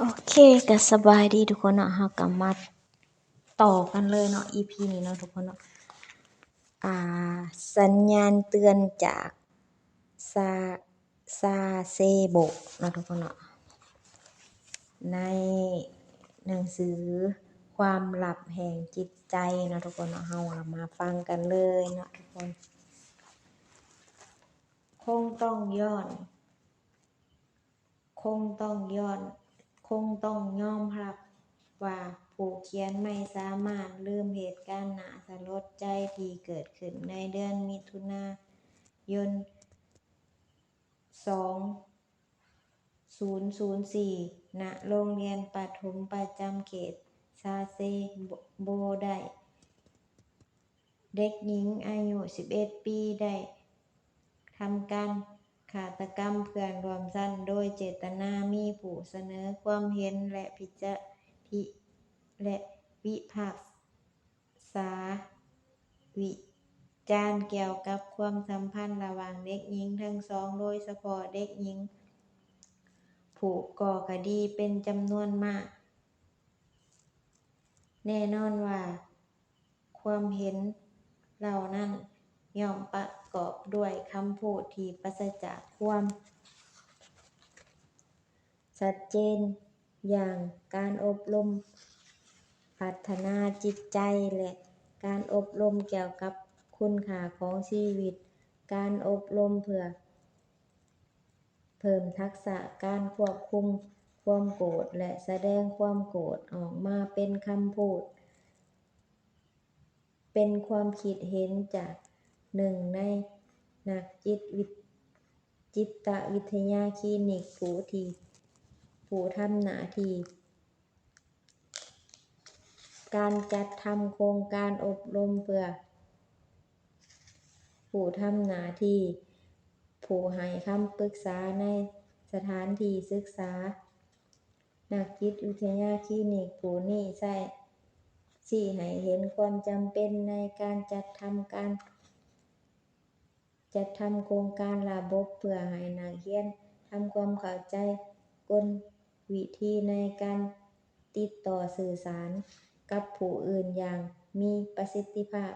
โอเคก็สบายดีทุกคนเนาะเฮาก็มาต่อกันเลยเนาะ EP นี้เนาะทุกคนเนาะอ่าสัญญาณเตือนจากซาซาเซโบะเนาะทุกคนเนาะในหนังสือความลับแห่งจิตใจเนาะทุกคนเนาะเฮามาฟังกันเลยเนาะทุกคนคงต้องย้อนคงต้องยอมรับว่าผู้เขียนไม่สามารถลืมเหตุการณ์น่าสลดใจที่เกิดขึ้นในเดือนมิถุนายน 2004 ณ โรงเรียนประถมประจำเขตซาเซโบได้ เด็กหญิงอายุ 11 ปีได้ทำการฆาตกรรมเพื่อนร่วมชั้นโดยเจตนามีผู้เสนอความเห็นและวิพากษาวิจารณ์เกี่ยวกับความสัมพันธ์ระหว่างเด็กหญิงทั้งสองโดยเฉพาะเด็กหญิงผู้ก่อคดีเป็นจำนวนมากแน่นอนว่าความเห็นเหล่านั้นย่อมประกอบด้วยคำพูดที่ปราศจากความชัดเจนอย่างการอบรมพัฒนาจิตใจและการอบรมเกี่ยวกับคุณค่าของชีวิตการอบรมเพื่อเพิ่มทักษะการควบคุมความโกรธและแสดงความโกรธออกมาเป็นคำพูดเป็นความคิดเห็นจากหนึ่งในนักจิตวิทยาคลินิกผู้ทำหน้าที่การจัดทำโครงการอบรมเพื่อผู้ทำหน้าที่ผู้ให้คำปรึกษาในสถานที่ศึกษานักจิตวิทยาคลินิกผู้นี้ชี้ให้เห็นความจำเป็นในการจัดทำโครงการระบบเพื่อให้นักเรียนทำความเข้าใจกลวิธีในการติดต่อสื่อสารกับผู้อื่นอย่างมีประสิทธิภาพ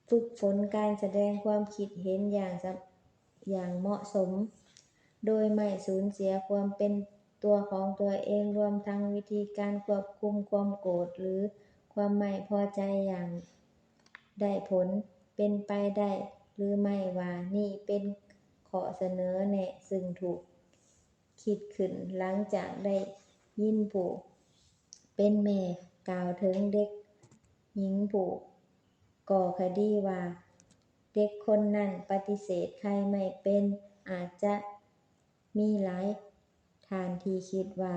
ฝึกฝนการแสดงความคิดเห็นอย่างเหมาะสมโดยไม่สูญเสียความเป็นตัวของตัวเองรวมทั้งวิธีการควบคุมความโกรธหรือความไม่พอใจอย่างได้ผลเป็นไปได้หรือไม่ว่านี่เป็นข้อเสนอแนะซึ่งถูกคิดขึ้นหลังจากได้ยินผู้เป็นแม่กล่าวถึงเด็กหญิงผู้ก่อคดีว่าเด็กคนนั้นปฏิเสธใครไม่เป็นอาจจะมีหลายท่านที่คิดว่า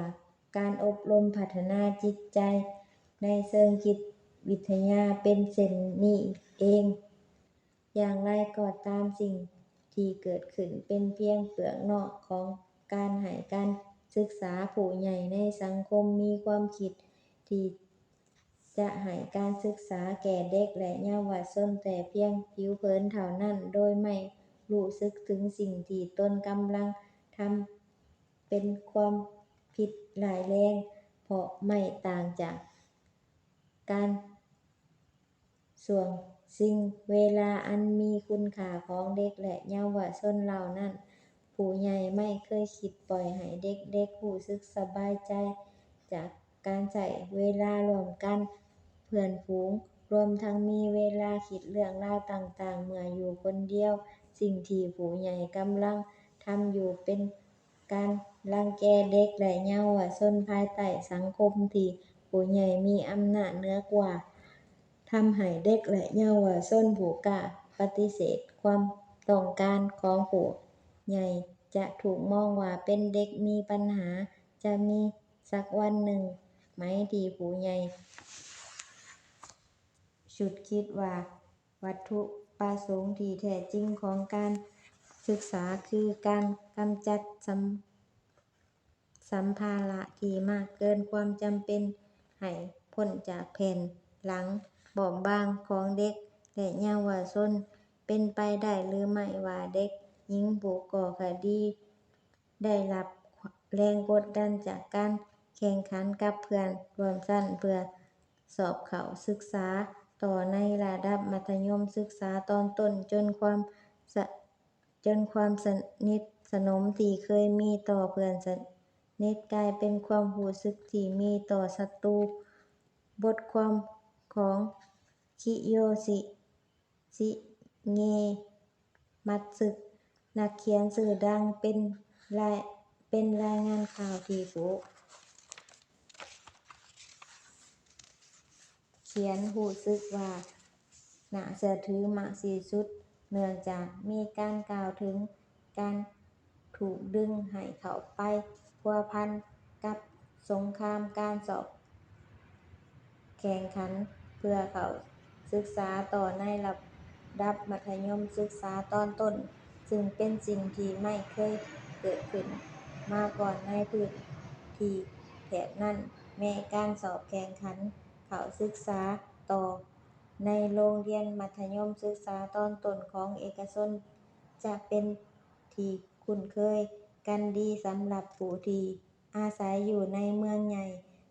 การอบรมพัฒนาจิตใจในเชิงจิตวิทยาเป็นเช่นนี้เองอย่างไรก็ตามสิ่งที่เกิดขึ้นเป็นเพียงเปลือกนอกของการให้การศึกษาผู้ใหญ่ในสังคมมีความคิดที่จะให้การศึกษาแก่เด็กและเยาวชนแต่เพียงผิวเผินเท่านั้นโดยไม่รู้สึกถึงสิ่งที่ตนกำลังทำเป็นความผิดร้ายแรงเพราะไม่ต่างจากการส่วงสิ่งเวลาอันมีคุณค่าของเด็กและเยาวชนเหล่านั้นผู้ใหญ่ไม่เคยคิดปล่อยให้เด็กๆรู้สึกสบายใจจากการใช้เวลาร่วมกันเพื่อนฝูงรวมทั้งมีเวลาคิดเรื่องราวต่างๆเมื่ออยู่คนเดียวสิ่งที่ผู้ใหญ่กำลังทำอยู่เป็นการรังแกเด็กและเยาวชนภายใต้สังคมที่ผู้ใหญ่มีอำนาจเหนือกว่าทำให้เด็กและเยาวชนผู้กล้าปฏิเสธความต้องการของผู้ใหญ่จะถูกมองว่าเป็นเด็กมีปัญหาจะมีสักวันหนึ่งไหมที่ผู้ใหญ่ฉุดคิดว่าวัตถุประสงค์ที่แท้จริงของการศึกษาคือการกำจัดสัมภาระที่มากเกินความจำเป็นให้พ้นจากแผ่นหลังบอบบางของเด็กและเยาวชนเป็นไปได้หรือไม่ว่าเด็กหญิงผู้ก่อคดีได้รับ แรงกดดันจากการแข่งขันกับเพื่อนร่วมชั้นเพื่อสอบเข้าศึกษาต่อในระดับมัธยมศึกษาตอนต้นสความสนิทสนมที่เคยมีต่อเพื่อนสนิทกลายเป็นความรู้สึกที่มีต่อศัตรูบทความของคิโยชิเงะมัตสึ นักเขียนชื่อดังเป็นรายงานข่าวที่ผู้เขียนรู้สึกว่าน่าเชื่อถือมากที่สุดเนื่องจากมีการกล่าวถึงการถูกดึงให้เข้าไปพัวพันกับสงครามการสอบแข่งขันเพื่อเข้าศึกษาต่อในระดับมัธยมศึกษาตอนต้นซึ่งเป็นสิ่งที่ไม่เคยเกิดขึ้นมาก่อนในพื้นที่แถบนั้นแม้การสอบแข่งขันเข้าศึกษาต่อในโรงเรียนมัธยมศึกษาตอนต้นของเอกชนจะเป็นที่คุ้นเคยกันดีสำหรับผู้ที่อาศัยอยู่ในเมืองใหญ่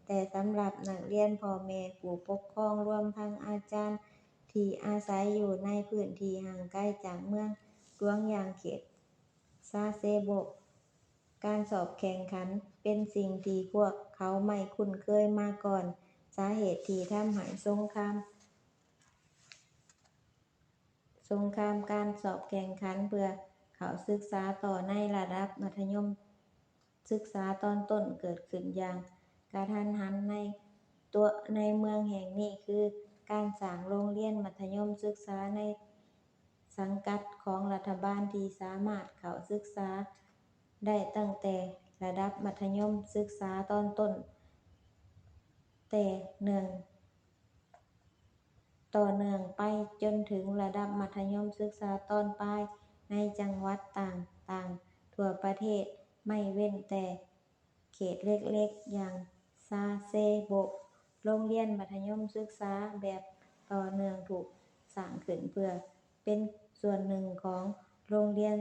แต่สำหรับนักเรียนพ่อแม่ผู้ปกครองรวมทั้งอาจารย์ที่อาศัยอยู่ในพื้นที่ห่างไกลจากเมืองหลวงอย่างเขตซาเซโบะการสอบแข่งขันเป็นสิ่งที่พวกเขาไม่คุ้นเคยมาก่อนสาเหตุที่ทำให้สงครามการสอบแข่งขันเพื่อเข้าศึกษาต่อในระดับมัธยมศึกษาตอนต้นเกิดขึ้นอย่างกระทันหันในเมืองแห่งนี้คือการสร้างโรงเรียนมัธยมศึกษาในสังกัดของรัฐบาลที่สามารถเข้าศึกษาได้ตั้งแต่ระดับมัธยมศึกษาตอนต้นแต่ต่อเนื่องไปจนถึงระดับมัธยมศึกษาตอนปลายในจังหวัดต่างๆทั่วประเทศไม่เว้นแต่เขตเล็กๆอย่างซาเซโบะโรงเรียนมัธยมศึกษาแบบต่อเนื่องถูกสร้างขึ้นเพื่อเป็นส่วนหนึ่งของโรงเรียน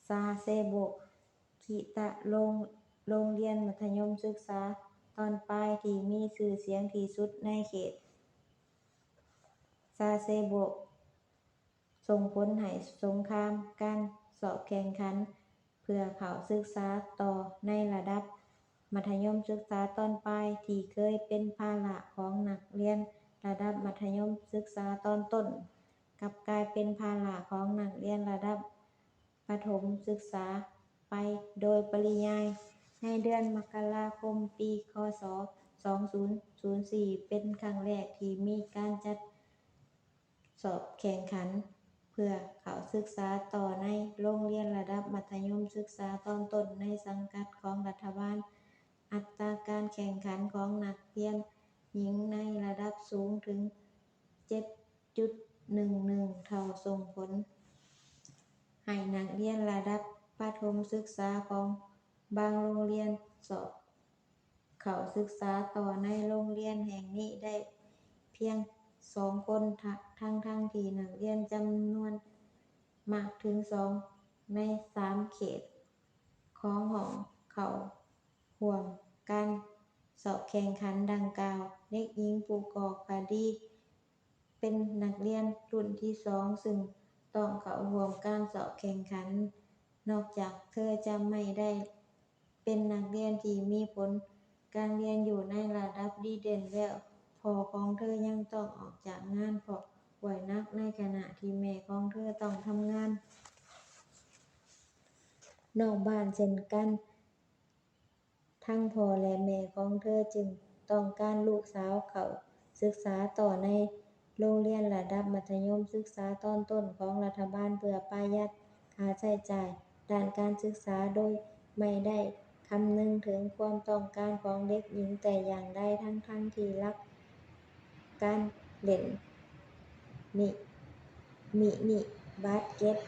ซาเซโบะคิตะโรงเรียนมัธยมศึกษาตอนปลายที่มีชื่อเสียงที่สุดในเขตซาเซโบะส่งผลให้สงครามการสอบแข่งขันเพื่อเข้าศึกษาต่อในระดับมัธยมศึกษาตอนปลายที่เคยเป็นภาระของนักเรียนระดับมัธยมศึกษาตอนต้นกลับกลายเป็นภาระของนักเรียนระดับประถมศึกษาไปโดยปริยายในเดือนมกราคมปีค.ศ. 2004เป็นครั้งแรกที่มีการจัดสอบแข่งขันเพื่อเข้าศึกษาต่อในโรงเรียนระดับมัธยมศึกษาตอนต้นในสังกัดของรัฐบาลอัตราการแข่งขันของนักเรียนหญิงในระดับสูงถึง 7.11 เท่าส่งผลให้นักเรียนระดับประถมศึกษาของบางโรงเรียนสอบเข้าศึกษาต่อในโรงเรียนแห่งนี้ได้เพียง2 คนทั้งที่นักเรียนจำนวนมากถึง2 ใน 3 เขตของห้องเข้าร่วมการสอบแข่งขันดังกล่าวเด็กหญิงผู้ก่อคดีเป็นนักเรียนรุ่นที่2ซึ่งต้องเข้าร่วมการสอบแข่งขันนอกจากเธอจะไม่ได้เป็นนักเรียนที่มีผลการเรียนอยู่ในระดับดีเด่นแล้วพ่อของเธอยังต้องออกจากงานเพราะป่วยหนักในขณะที่แม่ของเธอต้องทำงานนอกบ้านเช่นกันทั้งพ่อและแม่ของเธอจึงต้องการลูกสาวเข้าศึกษาต่อในโรงเรียนระดับมัธยมศึกษาตอนต้นของรัฐบาลเพื่อประหยัดค่าใช้จ่ายด้านการศึกษาโดยไม่ได้คำนึงถึงความต้องการของเด็กหญิงแต่อย่างใดทั้งที่รักการเล่นมินิบาสเกต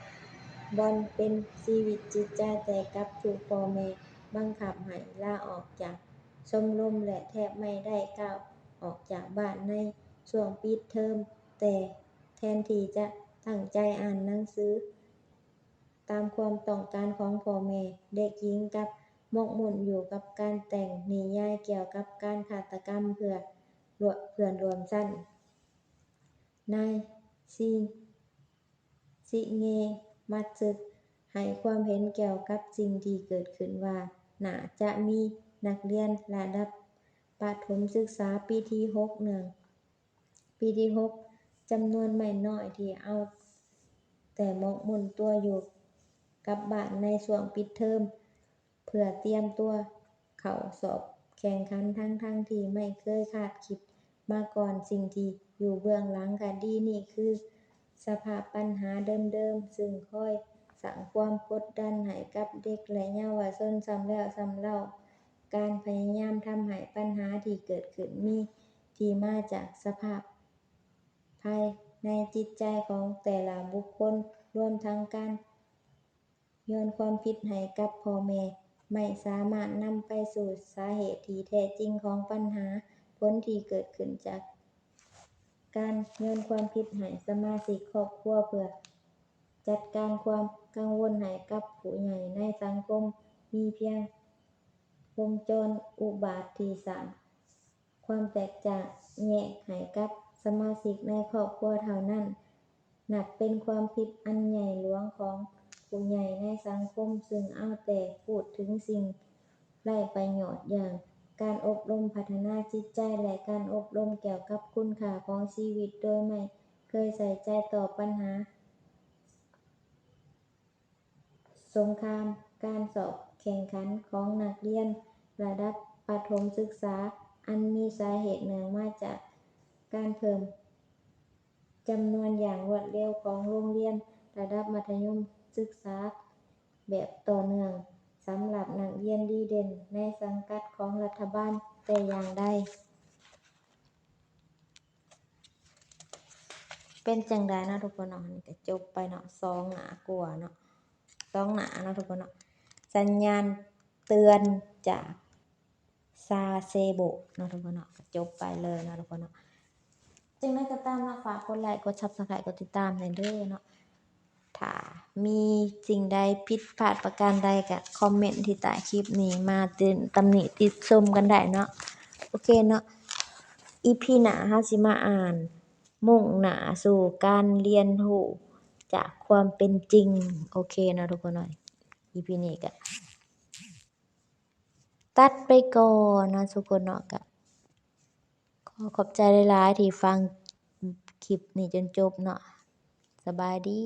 บอลเป็นชีวิตจิตใจแต่กลับถูกพ่อแม่บังคับให้ลาออกจากชมรมและแทบไม่ได้ก้าวออกจากบ้านในช่วงปิดเทอมแต่แทนที่จะตั้งใจอ่านหนังสือ ตามความต้องการของพ่อแม่ เด็กหญิงกับหมกมุ่นอยู่กับการแต่งนิยายเกี่ยวกับการฆาตกรรมเพื่อนร่วมชั้น นายชิเงมัตสึให้ความเห็นเกี่ยวกับสิ่งที่เกิดขึ้นว่าน่าจะมีนักเรียนระดับประถมศึกษาปีที่ 6 จำนวนไม่น้อยที่เอาแต่หมกมุ่นตัวอยู่กับบ้านในช่วงปิดเทอมเพื่อเตรียมตัวเข้าสอบแข่งขันทั้งที่ไม่เคยคาดคิดมาก่อนสิ่งที่อยู่เบื้องหลังคดีนี้คือสภาพปัญหาเดิมๆซึ่งคอยสร้างความกดดันให้กับเด็กและเยาวชนซ้ำแล้วซ้ำเล่าการพยายามทำให้ปัญหาที่เกิดขึ้นมีที่มาจากสภาพภายในจิตใจของแต่ละบุคคลรวมทั้งการโยนความผิดให้กับพ่อแม่ไม่สามารถนำไปสู่สาเหตุที่แท้จริงของปัญหาผลที่เกิดขึ้นจากการโยนความผิดให้สมาชิกครอบครัวเพื่อจัดการความกังวลให้กับผู้ใหญ่ในสังคมมีเพียงวงจรอุบาทที่สร้างความแตกแยกให้กับสมาชิกในครอบครัวเท่านั้นนับเป็นความผิดอันใหญ่หลวงของผู้ใหญ่ในสังคมซึ่งเอาแต่พูดถึงสิ่งไร้ประโยชน์อย่างการอบรมพัฒนาจิตใจและการอบรมเกี่ยวกับคุณค่าของชีวิตโดยไม่เคยใส่ใจต่อปัญหาสงครามการสอบแข่งขันของนักเรียนระดับประถมศึกษาอันมีสาเหตุเนื่องมาจากการเพิ่มจำนวนอย่างรวดเร็วของโรงเรียนระดับมัธยมศึกษาแบบต่อเนื่องสำหรับนักเรียนดีเด่นในสังกัดของรัฐบาลแต่อย่างใดเป็นจังใดเนาะทุกคนเนาะนี่ก็จบไปเนาะ2 หน้ากว่าเนาะ2 หน้าเนาะทุกคนเนาะสัญญาณเตือนจากซาเซโบะเนาะทุกคนเนาะก็จบไปเลยเนาะทุกคนเนาะจึงได้ก็ตามเนาะฝากกดไลค์กด Subscribe กดติดตามให้เด้อเนาะถ้ามีสิ่งใดผิดพลาดประการใดก็คอมเมนต์ที่ใต้คลิปนี้มาตำหนิติชมกันได้เนาะโอเคเนาะ EP หน้าเราสิมาอ่านมุ่งหน้าสู่การเรียนรู้จากความเป็นจริงโอเคเนาะทุกคนเนาะ EP นี้ก็ตัดไปก่อนเนาะทุกคนเนาะก็ขอขอบใจหลายๆที่ฟังคลิปนี้จนจบเนาะสบายดี